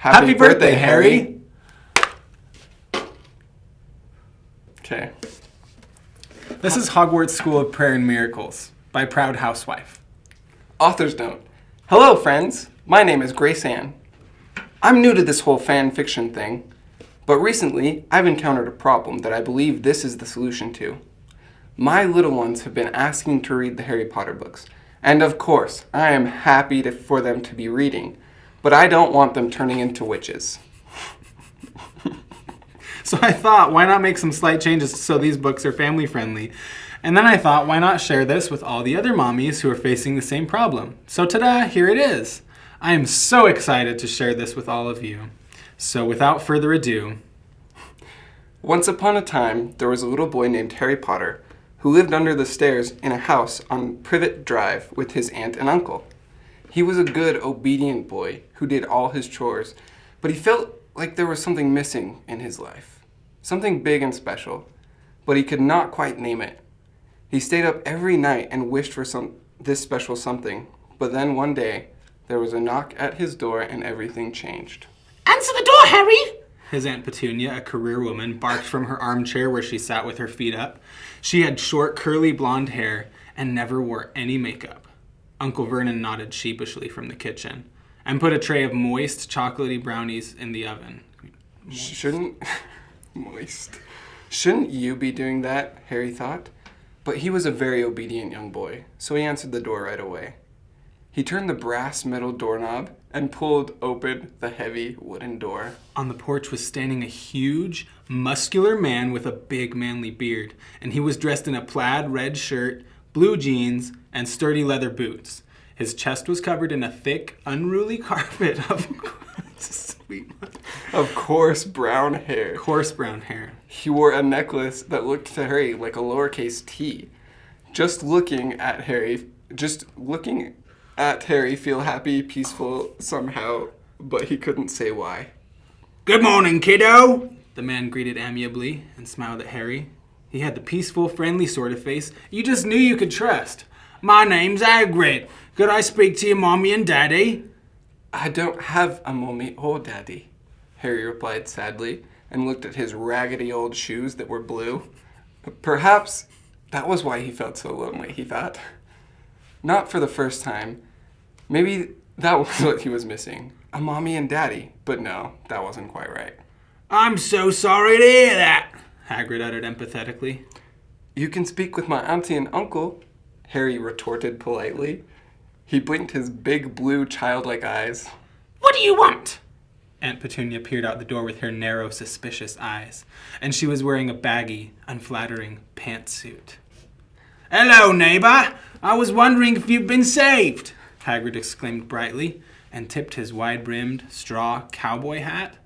Happy birthday, Harry! Okay. This is Hogwarts School of Prayer and Miracles by Proud Housewife. Author's note. Hello, friends. My name is Grace Ann. I'm new to this whole fan fiction thing, but recently I've encountered a problem that I believe this is the solution to. My little ones have been asking to read the Harry Potter books, and of course, I am happy for them to be reading, but I don't want them turning into witches. So I thought, why not make some slight changes so these books are family friendly? And then I thought, why not share this with all the other mommies who are facing the same problem? So ta-da, here it is. I am so excited to share this with all of you. So without further ado. Once upon a time, there was a little boy named Harry Potter who lived under the stairs in a house on Privet Drive with his aunt and uncle. He was a good, obedient boy who did all his chores, but he felt like there was something missing in his life. Something big and special, but he could not quite name it. He stayed up every night and wished for this special something, but then one day, there was a knock at his door and everything changed. Answer the door, Harry! His Aunt Petunia, a career woman, barked from her armchair where she sat with her feet up. She had short, curly blonde hair and never wore any makeup. Uncle Vernon nodded sheepishly from the kitchen and put a tray of moist, chocolatey brownies in the oven. Shouldn't you be doing that, Harry thought? But he was a very obedient young boy, so he answered the door right away. He turned the brass metal doorknob and pulled open the heavy wooden door. On the porch was standing a huge, muscular man with a big manly beard, and he was dressed in a plaid red shirt, blue jeans, and sturdy leather boots. His chest was covered in a thick, unruly carpet of coarse brown hair. Coarse brown hair. He wore a necklace that looked to Harry like a lowercase t. Just looking at Harry feel happy, peaceful somehow, but he couldn't say why. Good morning, kiddo! The man greeted amiably and smiled at Harry. He had the peaceful, friendly sort of face you just knew you could trust. My name's Hagrid. Could I speak to your mommy and daddy? I don't have a mommy or daddy, Harry replied sadly, and looked at his raggedy old shoes that were blue. Perhaps that was why he felt so lonely, he thought. Not for the first time. Maybe that was what he was missing. A mommy and daddy. But no, that wasn't quite right. I'm so sorry to hear that, Hagrid uttered empathetically. You can speak with my auntie and uncle, Harry retorted politely. He blinked his big blue childlike eyes. What do you want? Aunt Petunia peered out the door with her narrow, suspicious eyes, and she was wearing a baggy, unflattering pantsuit. Hello, neighbor! I was wondering if you've been saved, Hagrid exclaimed brightly, and tipped his wide-brimmed, straw cowboy hat.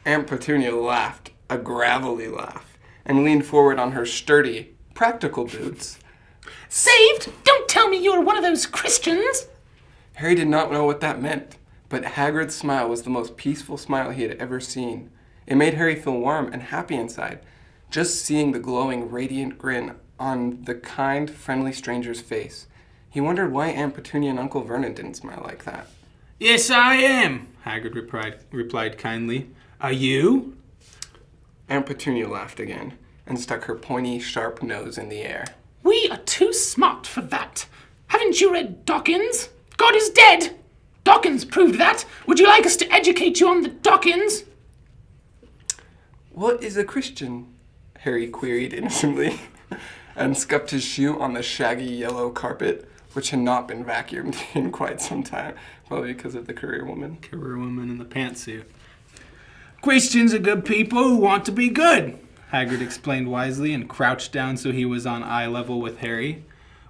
Aunt Petunia laughed, a gravelly laugh, and leaned forward on her sturdy, practical boots. Saved? Don't tell me you're one of those Christians! Harry did not know what that meant, but Hagrid's smile was the most peaceful smile he had ever seen. It made Harry feel warm and happy inside, just seeing the glowing, radiant grin on the kind, friendly stranger's face. He wondered why Aunt Petunia and Uncle Vernon didn't smile like that. Yes, I am, Hagrid replied kindly. Are you? Aunt Petunia laughed again and stuck her pointy, sharp nose in the air. We are too smart for that. Haven't you read Dawkins? God is dead! Dawkins proved that. Would you like us to educate you on the Dawkins? What is a Christian? Harry queried innocently, and scuffed his shoe on the shaggy yellow carpet, which had not been vacuumed in quite some time, probably because of the career woman. Career woman in the pantsuit. Christians are good people who want to be good, Hagrid explained wisely and crouched down so he was on eye level with Harry.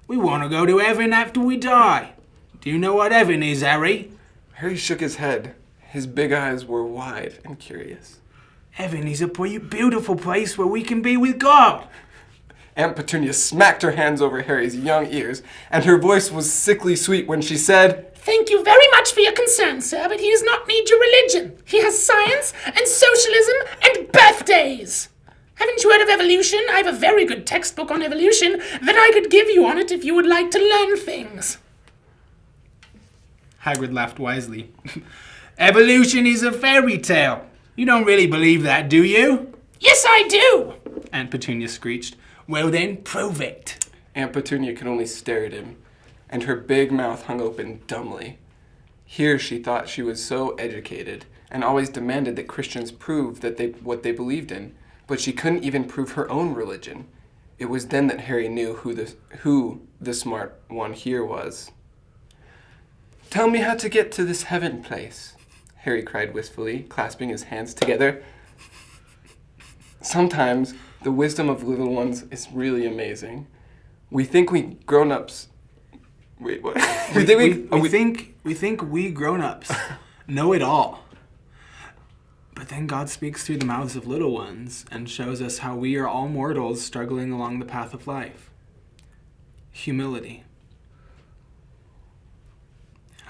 We want to go to heaven after we die. Do you know what heaven is, Harry? Harry shook his head. His big eyes were wide and curious. Heaven is a beautiful place where we can be with God. Aunt Petunia smacked her hands over Harry's young ears, and her voice was sickly sweet when she said, Thank you very much for your concern, sir, but he does not need your religion. He has science and socialism and birthdays. Haven't you heard of evolution? I have a very good textbook on evolution that I could give you on it if you would like to learn things. Hagrid laughed wisely. Evolution is a fairy tale. You don't really believe that, do you? Yes, I do! Aunt Petunia screeched. Well then, prove it. Aunt Petunia could only stare at him, and her big mouth hung open dumbly. Here she thought she was so educated, and always demanded that Christians prove what they believed in, but she couldn't even prove her own religion. It was then that Harry knew who the smart one here was. "Tell me how to get to this heaven place," Harry cried wistfully, clasping his hands together. Sometimes the wisdom of little ones is really amazing. We think we grown-ups... Wait, what? We think we grown-ups know it all. But then God speaks through the mouths of little ones and shows us how we are all mortals struggling along the path of life. Humility.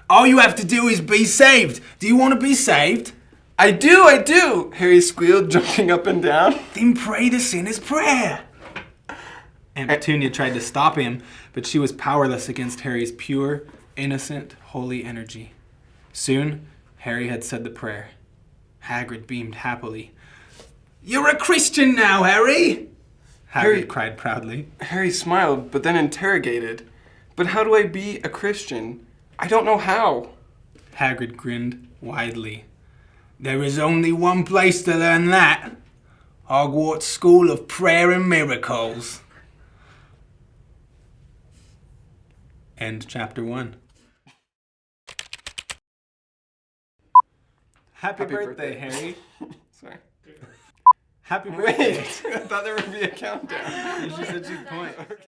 All you have to do is be saved. Do you want to be saved? I do, Harry squealed, jumping up and down. Then pray the sinner's prayer. Aunt Petunia tried to stop him, but she was powerless against Harry's pure, innocent, holy energy. Soon, Harry had said the prayer. Hagrid beamed happily. You're a Christian now, Harry! Hagrid cried proudly. Harry smiled, but then interrogated. But how do I be a Christian? I don't know how. Hagrid grinned widely. There is only one place to learn that. Hogwarts School of Prayer and Miracles. End chapter 1. Happy birthday, Harry. Sorry. Happy birthday. Wait, I thought there would be a countdown. You said you'd point.